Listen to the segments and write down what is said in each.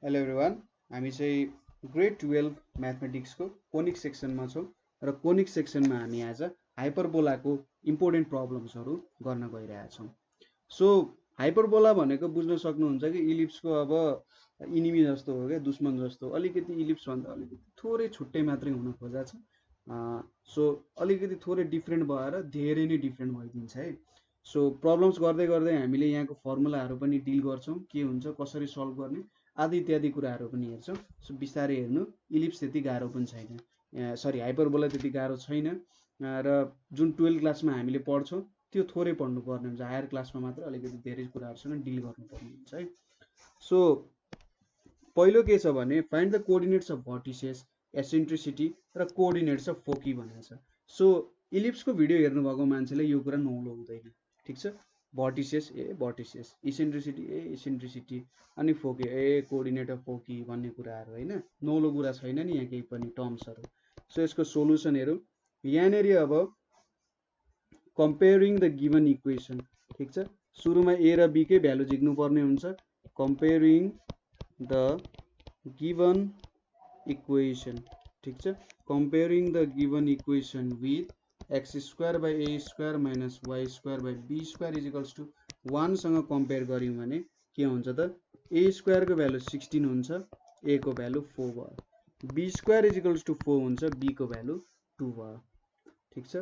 Hello everyone, हामी चाहिँ grade 12 म्याथमेटिक्सको conic सेक्सनमा छौँ र कोनिक सेक्सनमा हामी आज हाइपरबोलाको इम्पोर्टेन्ट प्रब्लम्सहरू गर्न गइरहेछौँ। सो हाइपरबोला भनेको बुझ्न सक्नुहुन्छ कि इलिप्सको अब इनिमी जस्तो हो क्या, दुश्मन जस्तो। अलिकति इलिप्सभन्दा अलिकति थोरै छुट्टै मात्रै हुन खोजेको छ। सो अलिकति थोरै डिफ्रेन्ट भएर धेरै नै डिफ्रेन्ट भइदिन्छ है। सो प्रब्लम्स गर्दै गर्दै हामीले यहाँको फर्मुलाहरू पनि डिल गर्छौँ, के हुन्छ कसरी सल्भ गर्ने आदि इत्यादि कुराहरू पनि हेर्छौँ। सो बिस्तारै हेर्नु, इलिप्स त्यति गाह्रो पनि छैन, सरी हाइपरबोला त्यति गाह्रो छैन। र जुन 12 क्लासमा हामीले पढ्छौँ त्यो थोरै पढ्नुपर्ने हुन्छ, हायर क्लासमा मात्र अलिकति धेरै कुराहरूसँग डिल गर्नुपर्ने हुन्छ है। सो पहिलो के छ भने find the coordinates of vertices, eccentricity र कोअर्डिनेट्स अफ फोकी भनेको छ। सो इलिप्सको भिडियो हेर्नुभएको मान्छेले यो कुरा नौलो हुँदैन, ठिक छ। भर्टिसेस भर्टिसेस, इसेन्ट्रिसिटी इसेन्ट्रिसिटी, अनि फोकी कोअर्डिनेट अफ फोकी भन्ने कुराहरू होइन, नौलो कुरा छैन नि यहाँ केही पनि टर्म्सहरू। सो यसको सोल्युसन हेरौँ। यहाँनिर अब कम्पेयरिङ द गिभन इक्वेसन, ठिक छ। सुरुमा ए र बी कै भ्यालु झिक्नुपर्ने हुन्छ। कम्पेयरिङ द गिभन इक्वेसन, ठिक छ। Comparing the given equation with X square by A square minus Y square by be square is equals to 1 सँग कम्पेयर गऱ्यौँ भने के हुन्छ त, ए स्क्वायरको भ्यालु 16 हुन्छ, ए को भ्यालु 4 भयो। Be square is equals to 4 हुन्छ, बी को भ्यालु 2 भयो, ठिक छ।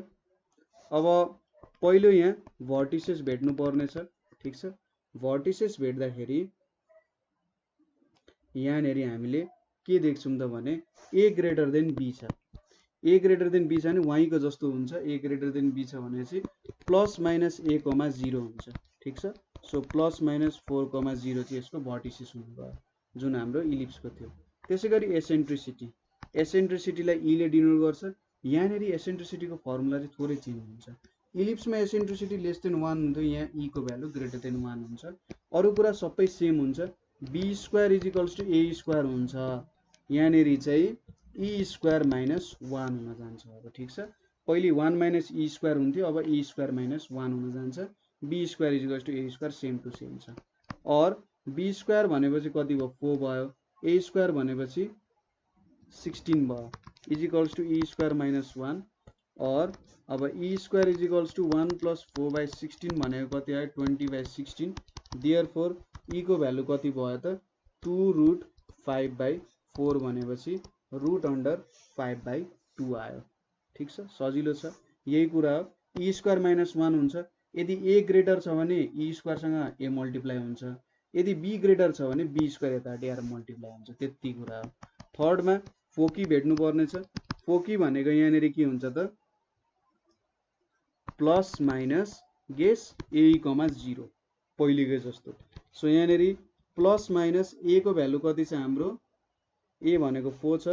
अब पहिलो यहाँ भर्टिसेस भेट्नु पर्ने छ, ठिक छ। भर्टिसेस भेट्दाखेरि यहाँनिर हामीले के देख्छौँ त भने ए ग्रेटर देन बी छ। ए ग्रेटर देन बी छ भने वाईको जस्तो हुन्छ। ए ग्रेटर देन बी छ भनेपछि प्लस माइनस ए कोमा 0 हुन्छ, ठिक छ। सो प्लस माइनस 4 कोमा 0 चाहिँ यसको भर्टिसेस हुनुभयो, जुन हाम्रो इलिप्सको थियो। त्यसै गरी एसेन्ट्रिसिटी, एसेन्ट्रिसिटीलाई ईले डिनोट गर्छ। यहाँनिर एसेन्ट्रिसिटीको फर्मुला चाहिँ थोरै चेन्ज हुन्छ। इलिप्समा एसेन्ट्रिसिटी लेस देन 1 हुन्थ्यो, यहाँ ई को भ्यालु ग्रेटर देन 1 हुन्छ। अरू कुरा सबै सेम हुन्छ। B square is equals to A square हुन्छ, यहाँनिर चाहिँ ई स्क्वायर माइनस 1 हुन जान्छ अब, ठिक छ। पहिले 1 माइनस ई स्क्वायर हुन्थ्यो, अब ई स्क्वायर माइनस 1 हुन जान्छ। B square is equals to A square same to same छ। और बी स्क्वायर भनेपछि कति भयो, 4 भयो। ए स्क्वायर भनेपछि 16 भयो, is equals to e square minus 1। और अब e square is equals to 1 plus 4/16 भनेको कति आयो, 20/16। देयरफोर ई को भ्यालु कति भयो त, 2√5/4 भनेपछि रुट अन्डर 5/2 आयो, ठिक छ। सजिलो छ, यही कुरा हो। ई स्क्वायर माइनस 1 हुन्छ। यदि ए ग्रेटर छ भने ई स्क्वायरसँग ए मल्टिप्लाई हुन्छ, यदि बी ग्रेटर छ भने बी स्क्वायर यतापट्टि आएर मल्टिप्लाई हुन्छ, त्यति कुरा हो। थर्डमा फोकी भेट्नु पर्ने छ। फोकी भनेको यहाँनिर के हुन्छ त, प्लस माइनस गेस ए कोमा 0 पहिलेकै जस्तो। सो यहाँनिर प्लस माइनस ए को भ्यालु कति छ हाम्रो, ए भनेको 4 छ।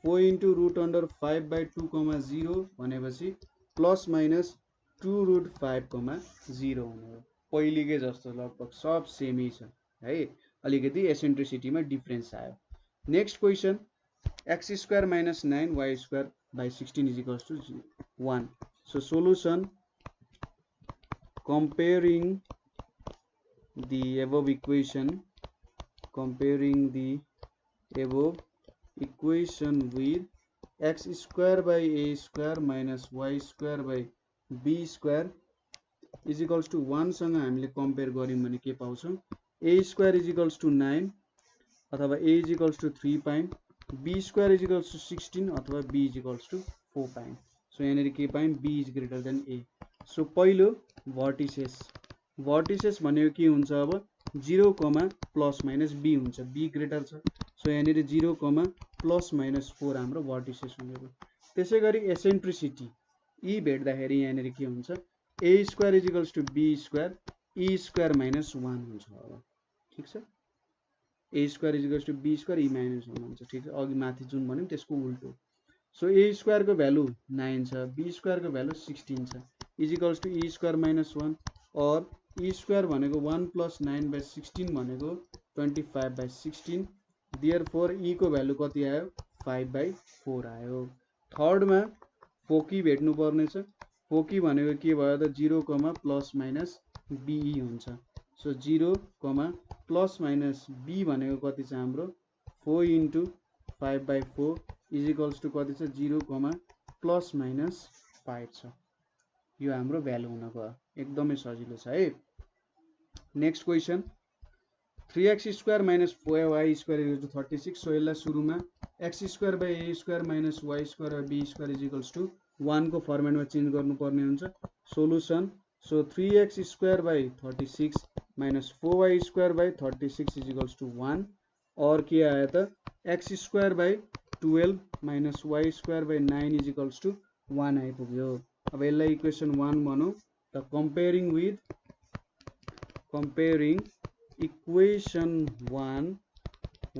4 इन्टु रुट अन्डर 5/2 कोमा 0 भनेपछि प्लस माइनस 2√5 कोमा 0 हुने हो, पहिलेकै जस्तो लगभग सब सेमै छ है, अलिकति एसेन्ट्रिसिटीमा डिफ्रेन्स आयो। Next question, x square minus 9 y square by 16 is equals to 1। So solution, comparing the above equation, comparing the above equation with x square by a square minus y square by b square is equals to 1 सँग हामीले compare गर्यौं भने के पाउँछौं, a square is equals to 9 अथवा a is equals to 3 पायौं, b square is equals to 16 अथवा b is equals to 4 पायौं। So यहाँनिर के पायौं, b is greater than a। So पहिलो भर्टिसेस, भर्टिसेस भनेको के हुन्छ, अब 0 प्लस माइनस बी हुन्छ, बी ग्रेटर छ। सो यहाँनिर 0 प्लस माइनस 4 हाम्रो भर्टिसेस हुनेको। त्यसै गरी एसेन्ट्रिसिटी ई भेट्दाखेरि यहाँनिर के हुन्छ, a square is equals to b square, e square minus 1 हुन्छ अब, ठिक छ। A square is equals to b square, e minus 1 हुन्छ, ठिक छ। अघि माथि जुन भन्यौं त्यसको उल्टो। सो ए स्क्वायरको भ्यालु 9 छ, बी स्क्वायरको भ्यालु 16 छ, is equals to e square minus 1। और ई स्क्वायर भनेको 1 प्लस 9/16 भनेको 25/16। देयरफोर ई को भ्यालु कति आयो, 5/4 आयो। थर्डमा फोकी भेट्नु पर्ने छ। फोकी भनेको के भयो त, 0 प्लस माइनस बी हुन्छ। सो 0 प्लस माइनस बी भनेको कति छ हाम्रो 4 into 5 by 4 is equals to कति छ 0, प्लस माइनस 5 छ। यो हाम्रो भ्यालु हुन गयो। एकदमै सजिलो छ है। Next question 3x square minus 4y square equal to 36। So यसलाई सुरुमा x square by a square minus y square by b square is equals to 1 को फर्मेटमा चेन्ज गर्नुपर्ने हुन्छ। Solution so 3x square by 36 minus 4y square by 36 is equals to 1 और के आयो त x square by 12 minus y square by 9 is equals to 1 आइपुग्यो। अब यसलाई इक्वेसन 1 भनौँ त कम्पेयरिङ इक्वेसन 1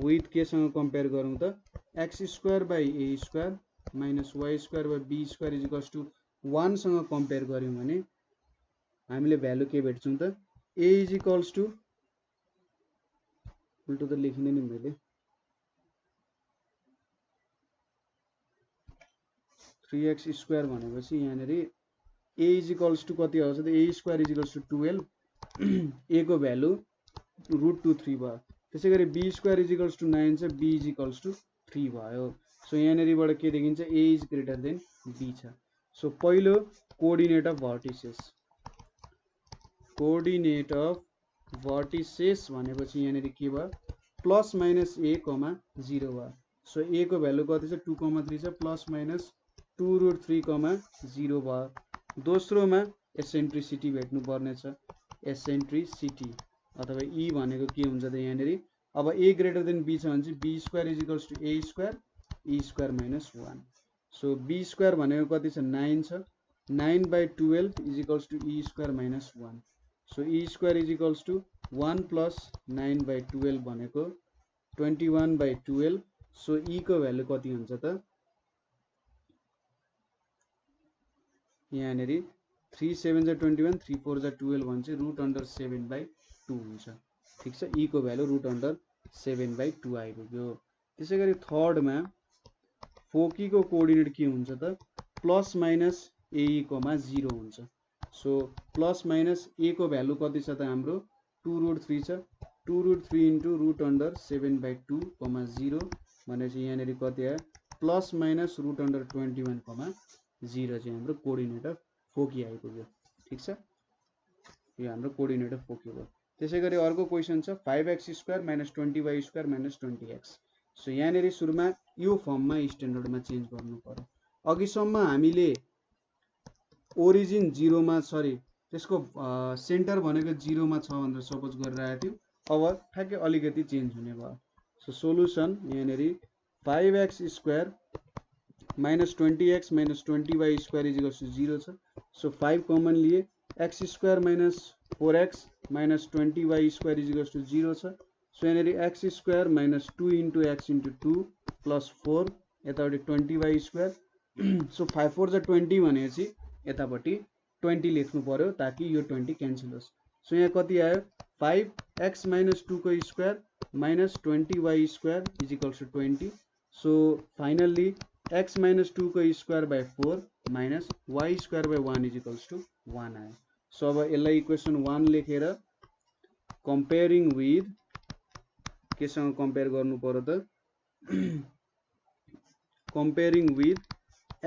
विथ केसँग कम्पेयर गरौँ त x square by a square minus y square by b square is equals to 1 सँग कम्पेयर गर्यौं भने हामीले भ्यालु के भेट्छौं त a इज इक्वल्स टु उल्टो त लेखिने नि मैले 3x स्क्वायर भनेपछि यहाँनेर a इज इक्वल्स टु कति आउँछ त a square is equals to 12 a को भ्यालु √2 भयो। त्यसैगरी b square is equals to 9 छ b इज इक्वल्स टु 3 भयो। सो यहाँनेरबाट के देखिन्छ a is greater than b छ। सो पहिलो कोअर्डिनेट अफ भर्टिसेस भनेपछि यहाँनेर के भयो प्लस माइनस a, 0 भयो। सो a को भ्यालु कति छ 2, 3 छ प्लस माइनस 2√3, 0 भयो। दोस्रोमा एसेन्ट्रिसिटी भेट्नु पर्ने छ। एसेन्ट्रिसिटी अथवा e भनेको के हुन्छ त यहाँनेर अब a ग्रेटर देन b छ भने चाहिँ b square is equals to a square e square minus 1। So b square भनेको कति छ 9 छ 9 by 12 is equals to e square minus 1। So e square is equals to 1 plus 9 by 12 भनेको 21 by 12। So e को value कति हुन्छ त यहाँनेर 3 7 जा 21 3 4 जा 12 भने चाहिँ √7/2 हुन्छ। ठीक छ e को भ्यालु √7/2 आइपुग्यो। त्यसैगरी थर्डमा फोकी को कोअर्डिनेट के हुन्छ त प्लस माइनस a, 0 हुन्छ। सो प्लस माइनस a को भ्यालु कति छ त हाम्रो 2√3 छ 2√3 इन्टु √7/2, 0 भनेपछि यहाँनेर कति आयो प्लस माइनस √21, 0 चाहिँ हाम्रो कोअर्डिनेट अफ फोकी आइपुग्यो। ठीक छ यो हाम्रो कोअर्डिनेट अफ फोकी हो। त्यसैगरी अर्को क्वेशन छ 5x square minus 20y square minus 20x। So यहाँनेर सुरुमा यो फर्ममा स्ट्यान्डर्डमा चेन्ज गर्नु पर्यो। अघिसम्म हामीले ओरिजिन 0 मा त्यसको सेन्टर भनेको 0 मा छ भनेर सपोज गरिरहेको थियो। अब ठ्याक्कै अलिकति चेन्ज हुने भयो। सो सोलुसन यहाँनेर 5x square minus 20x minus 20y square is equals to 0 छ। सो 5 कमन लिए x square minus 4x minus 20y square is equals to 0 छ। सो यहाँनेर x square minus 2 into x into 2 plus 4 यतापट्टि 20y square. So 5 4 जा 20 भनेपछि यतापट्टि 20 लेख्नु पर्यो ताकि यो 20 क्यान्सल होस्। सो यहाँ कति आयो 5x माइनस 2 को square minus 20y square is equals to 20। So finally x minus 2 को square by 4 minus y square by 1 is equals to 1 आयो। सो अब यसलाई इक्वेसन 1 लेखेर कम्पेयरिङ विथ केसँग कम्पेयर गर्नु पर्यो त comparing with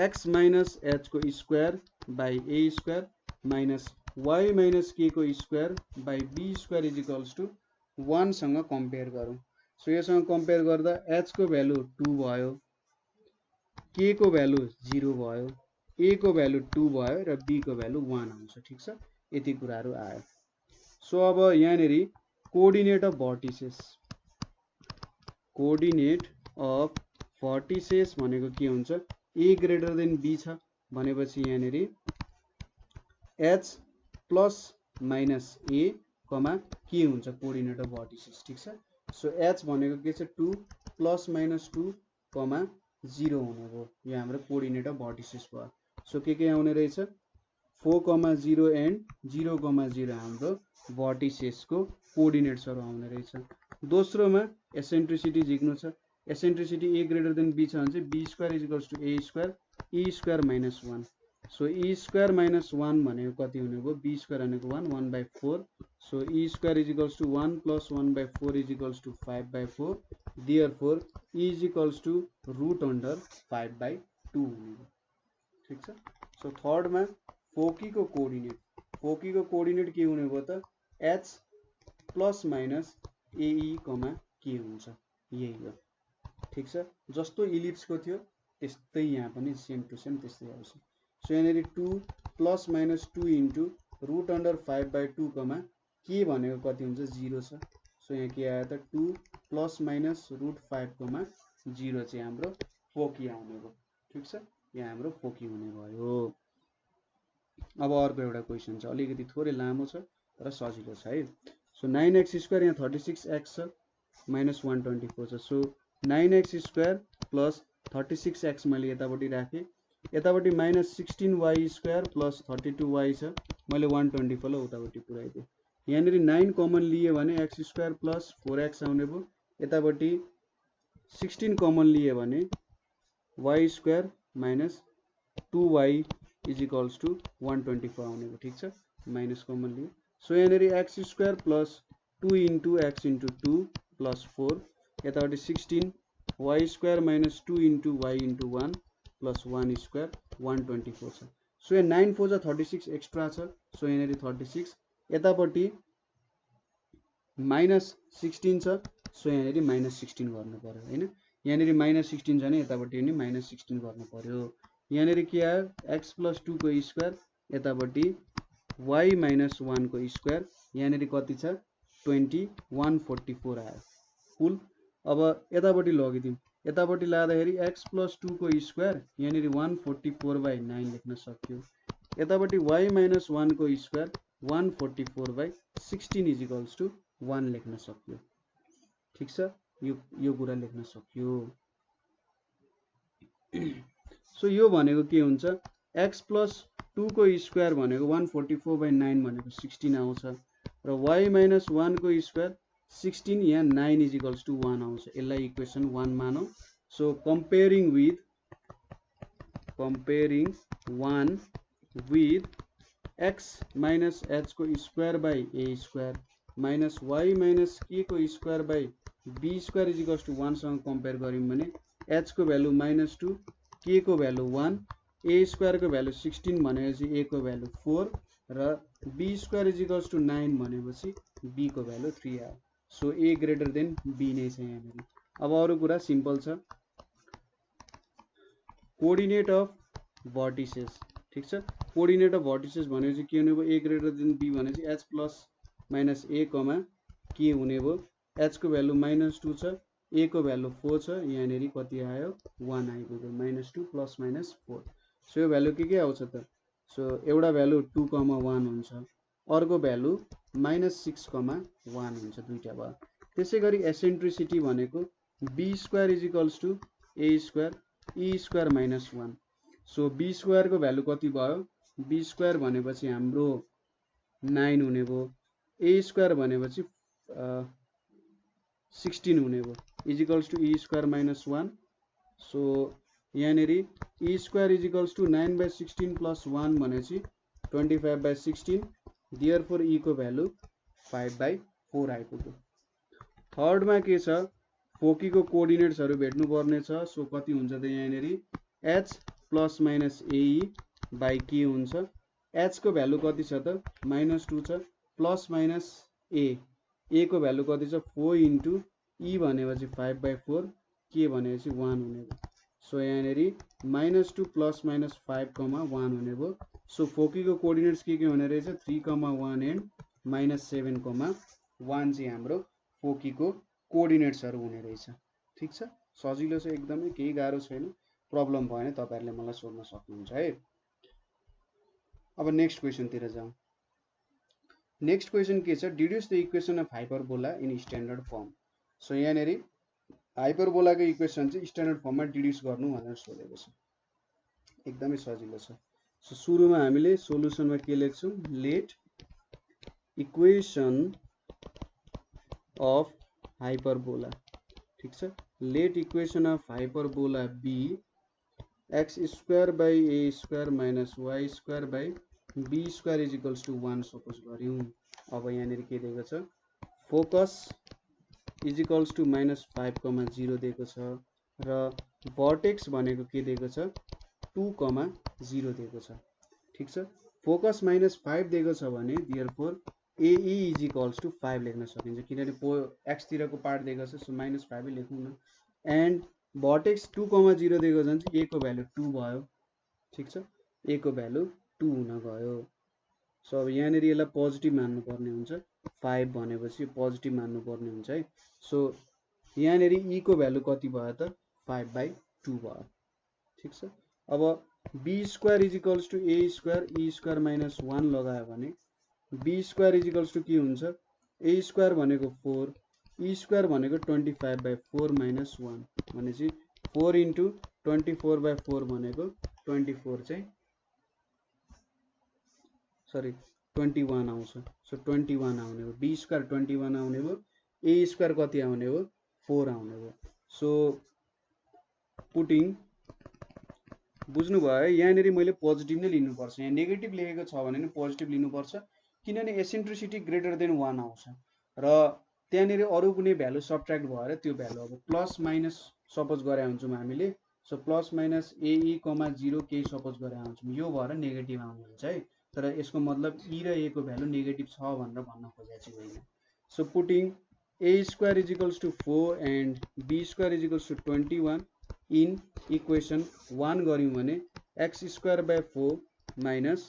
x minus h को square by a square minus y minus k को square by b square is equals to 1 सँग कम्पेयर गरौँ। सो योसँग कम्पेयर गर्दा h को भ्यालु 2 भयो k को भ्यालु 0 भयो a को भ्यालु 2 भयो र b को भ्यालु 1 आउँछ। ठीक छ यति कुराहरु आयो। सो अब यहाँनेर कोअर्डिनेट अफ भर्टिसेस भनेको के हुन्छ a ग्रेटर देन b छ भनेपछि यहाँनेर h प्लस माइनस a, के हुन्छ कोअर्डिनेट अफ भर्टिसेस। ठीक छ सो h भनेको के छ 2 प्लस माइनस 2, 0 हुने भयो। यो हाम्रो कोअर्डिनेट अफ भर्टिसेस भयो। सो के आउने रहेछ 4, 0 एन्ड 0, 0 हाम्रो भर्टिसेस को कोअर्डिनेट्सहरु आउने रहेछ। दोस्रोमा एसेन्ट्रिसिटी झिक्नु छ। Eccentricity a greater than b छ भने चाहिँ b square is equals to a square e square minus 1। So e square minus 1 भनेको कति हुने भयो बी स्क्वायर भनेको 1/4 so e square is equals to 1 plus 1/4 is equals to 5/4 therefore e is equals to root under 5/2 हुने भयो ठीक छ so third मा फोकीको कोअर्डिनेट के हुने भयो त h प्लस माइनस एई कमा के हुन्छ यही हो ठीक छ जस्तो इलिप्सको थियो त्यस्तै यहाँ पनि सेम टु सेम त्यस्तै आउँछ सो यहाँनेरि 2 plus minus 2 into root under 5/2 comma के भनेको कति हुन्छ 0 छ सो यहाँ के आयो त 2 प्लस माइनस रूट 5 कमा 0 चाहिँ हाम्रो फोकी आउने भयो ठीक छ यहाँ हाम्रो फोकी हुने भयो अब अर्को एउटा क्वेशन छ अलिकति थोरै लामो छ तर सजिलो छ है सो 9x स्क्वायर यहाँ 36x छ माइनस 124 छ so 9x square plus 36x मैले यतापट्टि राखेँ यतापट्टि minus 16y square plus 32y छ मैले 124 लाई उतापट्टि पुर्याइदिएँ यहाँनिर 9 कमन लिए भने x स्क्वायर प्लस 4x आउने भयो यतापट्टि 16 कमन लिए भने y square minus 2y is equals to 124 आउने भयो ठीक छ माइनस कमन लिए सो यहाँनिर x square plus 2 into x into 2 plus 4 यतापट्टि 16 y square minus 2 into y into 1 plus 1 square 124 छ सो यहाँ 9 4 जा 36 एक्स्ट्रा छ सो यहाँनिर 36 यतापट्टि माइनस 16 छ सो यहाँनिर माइनस 16 गर्नु पर्यो हैन यहाँनिर माइनस 16 छ भने यतापट्टि पनि माइनस 16 गर्नु पर्यो यहाँनिर के आयो x प्लस 2 को स्क्वायर यतापट्टि y माइनस 1 को स्क्वायर यहाँनिर कति छ 2144 आयो फुल अब यतापट्टि लगिदिउँ यतापट्टि लाँदाखेरि x प्लस 2 को स्क्वायर यहाँनिर 144/9 लेख्न सक्यो यतापट्टि y माइनस 1 को स्क्वायर 144/16 इज इक्वल्स टु 1 लेख्न सक्यो ठीक छ यो कुरा लेख्न सक्यो सो यो भनेको के हुन्छ x प्लस 2 को स्क्वायर भनेको 144/9 भनेको 16 आउँछ र y माइनस 1 को स्क्वायर 16 यहाँ 9 इज इक्वल्स टु 1 आउँछ यसलाई इक्वेसन 1 मानौ so comparing 1 with x minus h को square by a square minus y minus k को square by b square is equals to 1 सँग कम्पेयर गर्यौं भने h को भ्यालु -2 k को भ्यालु 1 a स्क्वायर को भ्यालु 16 भनेपछि a को भ्यालु 4 र b square is equals to 9 भनेपछि b को भ्यालु 3 आयो so a greater than b नै छ यहाँनिर अब अरु कुरा सिम्पल छ कोअर्डिनेट अफ भर्टिसेस ठीक छ कोअर्डिनेट अफ भर्टिसेस भनेपछि के हुने भयो a ग्रेटर देन b भनेपछि h प्लस माइनस a कमा के हुने भयो h को भ्यालु -2 छ a को भ्यालु 4 छ यहाँनिर कति आयो 1 आइपुग्यो -2 प्लस माइनस 4 सो यो भ्यालु के आउँछ त सो एउटा भ्यालु 2,1 हुन्छ अर्को भ्यालु -6,1 हुन्छ दुईटा भयो त्यसैगरी एसेन्ट्रिसिटी भनेको b square is equals to a square e square minus 1 so b square को भ्यालु कति भयो b स्क्वायर भनेपछि हाम्रो 9 हुने भयो a स्क्वायर भनेपछि 16 हुने भयो is equals to e square minus 1 so यहाँनिर e square is equals to 9/16 plus 1 भनेपछि 25/16 देयरफोर e को भ्यालु 5/4 आइपुग्यो थर्ड मा के छ फोकी को कोअर्डिनेट्सहरु भेट्नु पर्ने छ सो कति हुन्छ त यहाँनिर h plus minus ae by k हुन्छ h को भ्यालु कति छ त -2 छ प्लस माइनस a को भ्यालु कति छ 4 इन्टु e भनेपछि 5/4 k भनेपछि 1 हुने भयो सो यहाँनिर -2 प्लस माइनस 5, 1 हुने भयो सो फोकी को कोअर्डिनेट्स के हुने रहेछ 3,1 एन्ड -7, 1 चाहिँ हाम्रो फोकी को कोअर्डिनेट्सहरु हुने रहेछ ठीक छ सजिलो छ एकदमै केही गाह्रो छैन प्रब्लम भयो भने तपाईहरुले मलाई सोध्न सक्नुहुन्छ है अब नेक्स्ट क्वेशन तिर जाउँ नेक्स्ट क्वेशन के छ deduce the equation of hyperbola in standard form so यहाँनिर हाइपरबोला को इक्वेसन चाहिँ स्ट्यान्डर्ड फर्ममा डिड्युस गर्नु भनेर सोधेको छ एकदमै सजिलो छ सो सुरुमा हामीले सोलुसनमा के लेख्छौं लेट इक्वेसन अफ हाइपरबोला ठीक छ let equation of hyperbola be x square by a square minus y square by b square is equals to 1 suppose गर्यौं। अब यहाँनिर के दिएको छ, फोकस इज इक्वल्स टू -5,0 दिएको छ र भर्टेक्स भनेको के दिएको छ, 2,0 दिएको छ। ठीक छ, फोकस -5 दिएको छ भने therefore AE is equals to 5 लेख्न सकिन्छ, किनभने एक्स तिरको पार्ट दिएको छ, सो -5 लेखौँ न। एन्ड भर्टेक्स 2,0 दिएको छ भने चाहिँ A को भ्यालु 2 भयो। ठीक छ, A को भ्यालु 2 हुन गयो। सो अब यहाँनिर यसलाई पोजिटिभ मान्नुपर्ने हुन्छ, 5 भनेपछि पोजिटिभ मान्नुपर्ने हुन्छ है। सो यहाँनिर E को भ्यालु कति भयो त, 5/2 भयो। ठीक छ, अब b square is equals to a square e square minus 1 लगायो भने b square is equals to के हुन्छ, a स्क्वायर भनेको 4, e स्क्वायर भनेको 25/4 माइनस 1 भनेपछि 4 इन्टु 24/4 भनेको 24 चाहिँ सरी 21 आउँछ। सो 21 आउने हो, b स्क्वायर 21 आउने हो, a स्क्वायर कति आउने हो, 4 आउने हो। सो पुटिङ, बुझ्नु भयो है, यहाँनिर मैले पोजिटिभ नै लिनुपर्छ, यहाँ नेगेटिभ लेखेको छ भने नि पोजिटिभ लिनुपर्छ, किनभने एसेन्ट्रिसिटी ग्रेटर देन 1 आउँछ र त्यहाँनिर अरू कुनै भ्यालु सबट्र्याक्ट भएर त्यो भ्यालु अब प्लस माइनस सपोज गरे हुन्छौँ हामीले। सो प्लस माइनस AE, 0 केही सपोज गरे हुन्छौँ, यो भएर नेगेटिभ आउने हुन्छ है। तर यसको मतलब E र A को भ्यालु नेगेटिभ छ भनेर भन्न खोजेको चाहिँ होइन। So putting A square is equals to 4 and B square is equals to 21 in equation 1 गऱ्यौँ भने x square by 4 minus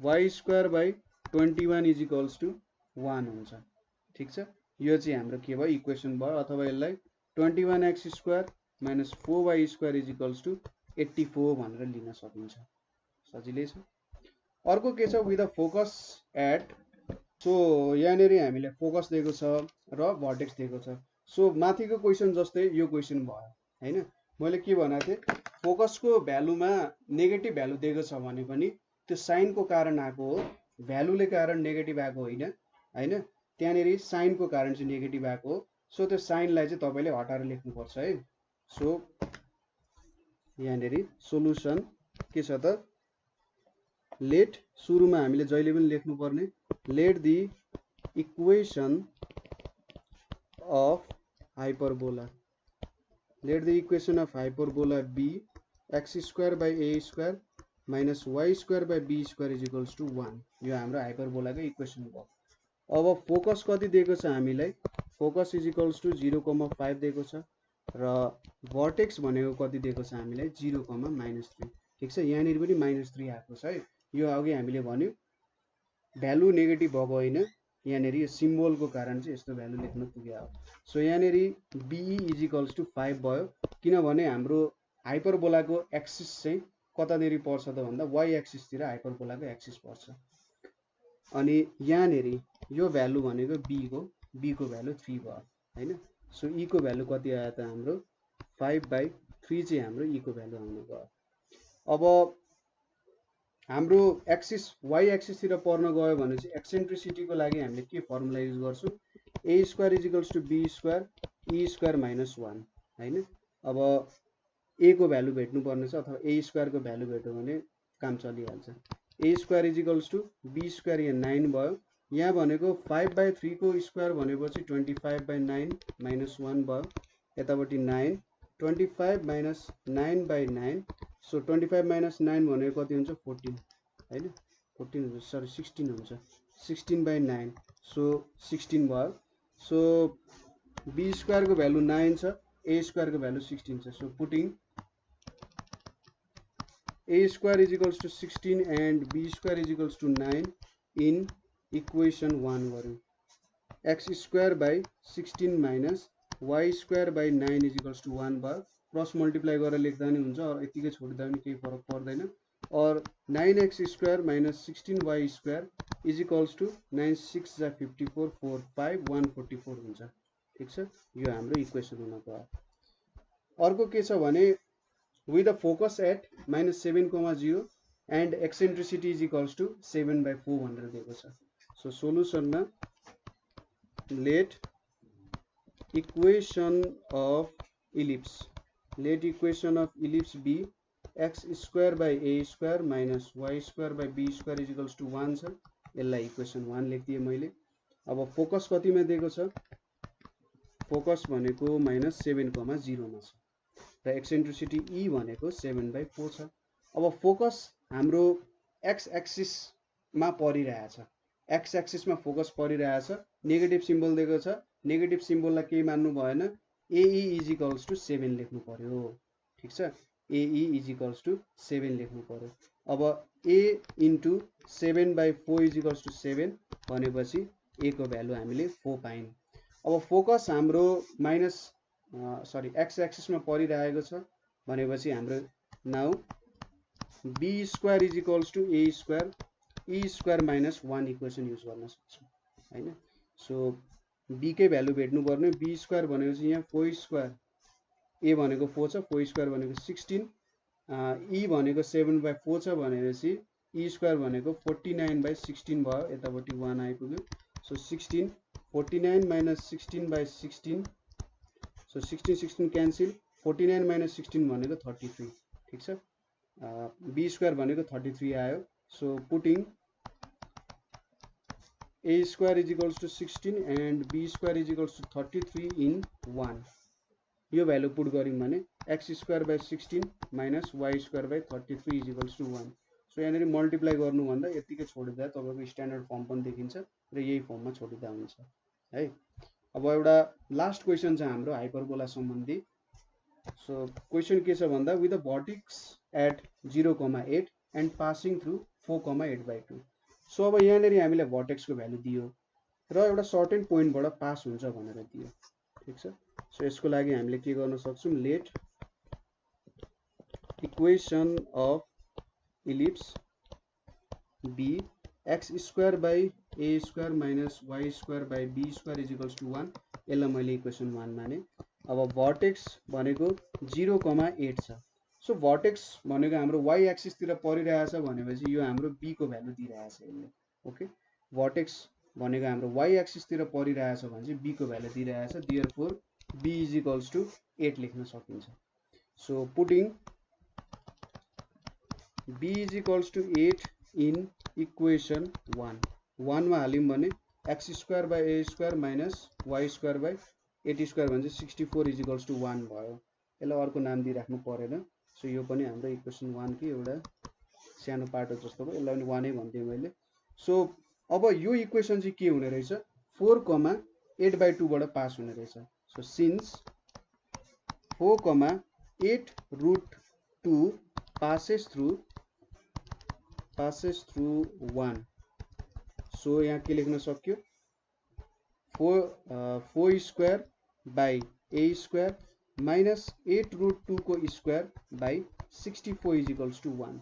y square by 21 is equals to 1 हुन्छ। ठीक छ, यो चाहिँ हाम्रो के भयो, इक्वेसन भयो। अथवा यसलाई 21x square minus 4y square is equals to 84 भनेर लिन सकिन्छ, सजिलै छ। अर्को के छ, with a focus at, so यहाँनिर हामीले फोकस दिएको छ र भर्टेक्स दिएको छ। सो माथिको क्वेसन जस्तै यो क्वेसन भयो हैन, मैले के भनेको थिएँ, फोकसको भ्यालुमा नेगेटिभ भ्यालु दिएको छ भने पनि त्यो साइनको कारण आएको हो, भ्यालुले कारण नेगेटिभ आएको होइन हैन, त्यहाँनिर साइनको कारण चाहिँ नेगेटिभ आएको हो। सो त्यो साइनलाई चाहिँ तपाईँले हटाएर लेख्नुपर्छ है। सो यहाँनिर सोलुसन के छ त, लेट, सुरुमा हामीले जहिले पनि लेख्नुपर्ने, let the equation of hyperbola, let the equation of hyperbola be x square by a square minus y square by b square is equals to 1। यो हाम्रो हाइपरबोलाको इक्वेसन भयो। अब फोकस कति दिएको छ हामीलाई, फोकस इज इक्वल्स टू 0,5 दिएको छ र भर्टेक्स भनेको कति दिएको छ हामीलाई, 0,-3। ठीक छ, यहाँनिर पनि -3 आएको छ है। यो अघि हामीले भन्यो भ्यालु नेगेटिभ भएको होइन, यहाँनिर यो सिम्बलको कारण चाहिँ यस्तो भ्यालु लेख्न पुग्यो। सो यहाँनिर BE इज इक्वल्स टू 5 भयो, किनभने हाम्रो हाइपरबोलाको एक्सिस चाहिँ कतानिर पर्छ त भन्दा y एक्सिसतिर हाइपरबोलाको एक्सिस पर्छ। अनि यहाँनिर यो भ्यालु भनेको B को भ्यालु 3 भयो हैन। सो E को भ्यालु कति आयो त हाम्रो 5/3 चाहिँ हाम्रो E को भ्यालु आउनु भयो। अब हाम्रो एक्सिस y एक्सिसतिर पर्न गयो भने चाहिँ एक्सेन्ट्रिसिटीको लागि हामीले के फर्मुला युज गर्छौँ, a square is equals to b square e square minus 1 हैन। अब a को भ्यालु भेट्नु पर्ने छ, अथवा a स्क्वायर को भ्यालु भेट्यो भने काम चलिहाल्छ। a square is equals to b square, यहाँ 9 भयो, यहाँ भनेको 5/3 को स्क्वायर भनेपछि 25/9 माइनस 1 भयो, यतापट्टि 9, 25 माइनस 9/9, सो 25 माइनस 9 भनेको कति हुन्छ, 14 हैन, 14 हुन्छ, सरी 16 हुन्छ, 16/9, सो 16 भयो। सो b स्क्वायर को भ्यालु 9 छ, a स्क्वायर को भ्यालु 16 छ। So putting a square is equals to 16 and b square is equals to 9 in equation 1 गरौँ, x square by 16 minus y square by 9 is equals to 1 भयो, cross multiply गरेर लेख्दा नि हुन्छ, और यतिकै छोड्दा पनि केही फरक पर्दैन। और 9x square minus 16y square is equals to 9 6 जा 54, 4 5 144 हुन्छ। ठीक छ, यो हाम्रो इक्वेसन हुन गयो। अर्को के छ भने with a focus at -7,0 and eccentricity is equals to 7/4 भनेर दिएको छ। सो सोलुसनमा let equation of ellipse let equation of ellipse be x square by a square minus y square by b square is equals to 1 छ। यसलाई equation 1 लेखिदिए मैले। अब focus कतिमा दिएको छ, फोकस भनेको -7,0 मा छ र एक्सेन्ट्रिसिटी E भनेको 7/4 छ। अब फोकस हाम्रो x एक्सिस मा परिरहेछ, x एक्सिस मा फोकस परिरहेछ, नेगेटिभ सिम्बल दिएको छ, नेगेटिभ सिम्बललाई केही मान्नु भएन, AE इज इक्वल्स टु 7 लेख्नु पर्यो। ठीक छ, AE इज इक्वल्स टु 7 लेख्नु पर्यो। अब A into 7/4 is equals to 7 भनेपछि A को भ्यालु हामीले 4 पायौँ। अब फोकस हाम्रो एक्स एक्सिसमा परिरहेको छ भनेपछि हाम्रो now B square is equals to A square E square minus 1 equation use गर्न सक्छौँ हैन। सो B कै भ्यालु भेट्नु पर्ने, B स्क्वायर भनेपछि यहाँ 4 स्क्वायर, A भनेको 4 छ, 4 स्क्वायर भनेको 16, E भनेको 7/4 छ भनेपछि E स्क्वायर भनेको 49/16 भयो, यतापट्टि 1 आइपुग्यो। So 16 49 minus 16/16, so 16 cancel, 49 minus 16 भनेको 33। ठीक छ, B स्क्वायर भनेको 33 आयो। So putting A square is equals to 16 and B square is equals to 33 in 1, यो भ्यालु पुट गर्यौं भने x square by 16 minus y square by 33 is equals to 1। So यहाँनिर multiply गर्नु भन्दा यतिकै छोडिदिदा तपाईको स्ट्यान्डर्ड फर्म पनि देखिन्छ र यही फर्ममा छोडिदिदा हुन्छ है। अब एउटा लास्ट क्वेशन छ हाम्रो हाइपरबोला सम्बन्धी। सो क्वेशन के छ भन्दा with the vertex at 0,8 and passing through 4,8/2। सो अब यहाँनिर हामीले भर्टेक्सको भ्यालु दियो र एउटा सर्टेन पोइन्टबाट पास हुन्छ भनेर दियो। ठीक छ, सो यसको लागि हामीले के गर्न सक्छौं, let equation of ellipse be x square by A square minus Y square by be square is equals to 1, यसलाई मैले इक्वेसन 1 माने। अब भर्टेक्स भनेको 0,8 छ। सो भर्टेक्स भनेको हाम्रो y एक्सिस तिर परिरहेछ भनेपछि यो हाम्रो b को भ्यालु दिइरहेछ यसले। ओके, भर्टेक्स भनेको हाम्रो y एक्सिस तिर परिरहेछ भने चाहिँ b को भ्यालु दिइरहेछ, therefore b is equals to 8 लेख्न सकिन्छ। So putting b is equals to 8 in equation 1 मा हाल्यौं भने x square by a square minus y square by 8 square भने 64 इज इक्वल्स टु 1 भयो। यसलाई अर्को नाम दिइराख्नु परेन। सो यो पनि हाम्रो इक्वेसन 1 को एउटा सानो पार्ट हो जस्तो भयो, यसलाई पनि 1 नै भन्थे मैले। सो अब यो इक्वेसन चाहिँ के हुने रहेछ, 4,8/2 बाट पास हुने रहेछ। So since 4,8√2 passes through 1, so यहाँ के लेख्न सक्यो, 4 square by a square minus 8√2 को square by 64 is equals to 1।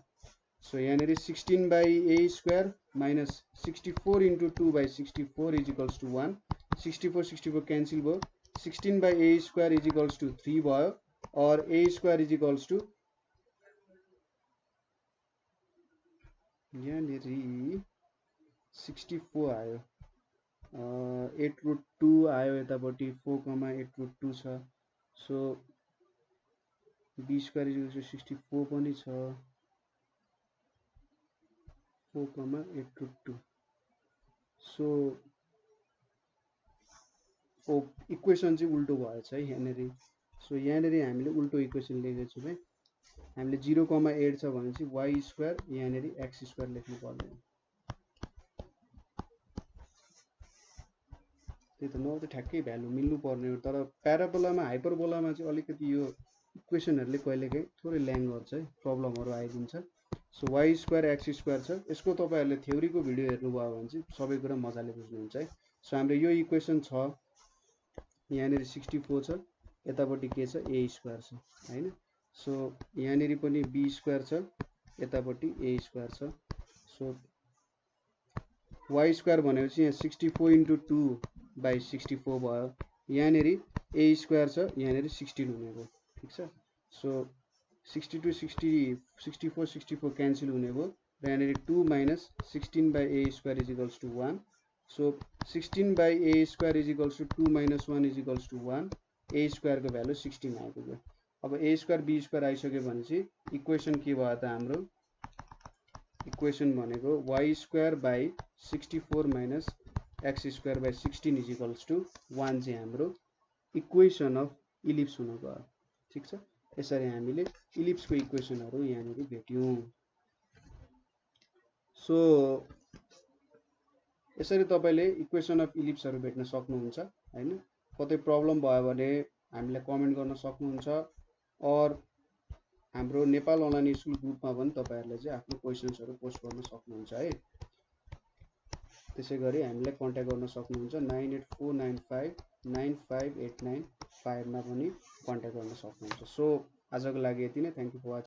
So यहाँनिर 16/a square minus 64 into 2/64 is equals to 1, 64 cancel भयो, 16/a square is equals to 3 भयो और a square is equals to यहाँनिर 64 आयो, 8√2 आयो यतापट्टि, 4,8√2 छ। So b square is equals to 64 पनि छ, 4,8√2। सो इक्वेसन चाहिँ उल्टो भएछ है यहाँनिर। सो यहाँनिर हामीले उल्टो इक्वेसन लेखेको छौँ है। हामीले 0,8 छ भने चाहिँ y स्क्वायर यहाँनिर x स्क्वायर लेख्नु पर्ने हो। त्यही त न, त ठ्याक्कै भ्यालु मिल्नु पर्ने हो, तर प्याराबोलामा हाइपरबोलामा चाहिँ अलिकति यो इक्वेसनहरुले कहिलेकाहीँ थोरै ल्याङ गर्छ है, प्रब्लमहरु आइदिन्छ। So y square x square छ, यसको तपाईहरुले थ्योरीको भिडियो हेर्नुभयो भने चाहिँ सबै कुरा मजाले बुझ्नुहुन्छ है। सो हाम्रो यो इक्वेसन छ, यहाँनिर 64 छ, यतापट्टि के छ, a स्क्वायर छ हैन। सो यहाँनिर पनि b स्क्वायर छ, यतापट्टि a स्क्वायर छ। सो y स्क्वायर भनेपछि यहाँ 64 इन्टु 2/64 भयो, यहाँनिर a स्क्वायर छ, यहाँनिर 16 हुने भयो। ठीक छ, सो 62 64 64 क्यान्सल हुने भयो र यहाँनिर 2 minus 16/a square is equals to 1। So 16/a square is equals to 2 minus 1 is equals to 1, a square को भ्यालु 16 आइपुग्यो। अब ए स्क्वायर बी स्क्वायर आइसक्यो भनेपछि इक्वेसन के भयो त हाम्रो इक्वेसन भनेको y square by 64 minus x square by 16 is equals to 1 चाहिँ हाम्रो इक्वेसन अफ इलिप्स हुन गयो। ठीक छ, यसरी हामीले इलिप्सको इक्वेसनहरु यहाँनिर भेट्यौं। सो यसरी तपाईले इक्वेसन अफ इलिप्सहरु भेट्न सक्नुहुन्छ हैन। कतै प्रब्लम भयो भने हामीलाई कमेन्ट गर्न सक्नुहुन्छ, और हाम्रो नेपाल अनलाइन स्कुल ग्रुपमा पनि तपाईहरुले चाहिँ आफ्नो क्वेशन्सहरु पोस्ट गर्न सक्नुहुन्छ है। त्यसैगरी हामीलाई कन्ट्याक्ट गर्न सक्नुहुन्छ 9849595895 मा पनि कन्ट्याक्ट गर्न सक्नुहुन्छ। सो आजको लागि यति नै। Thank you for watching.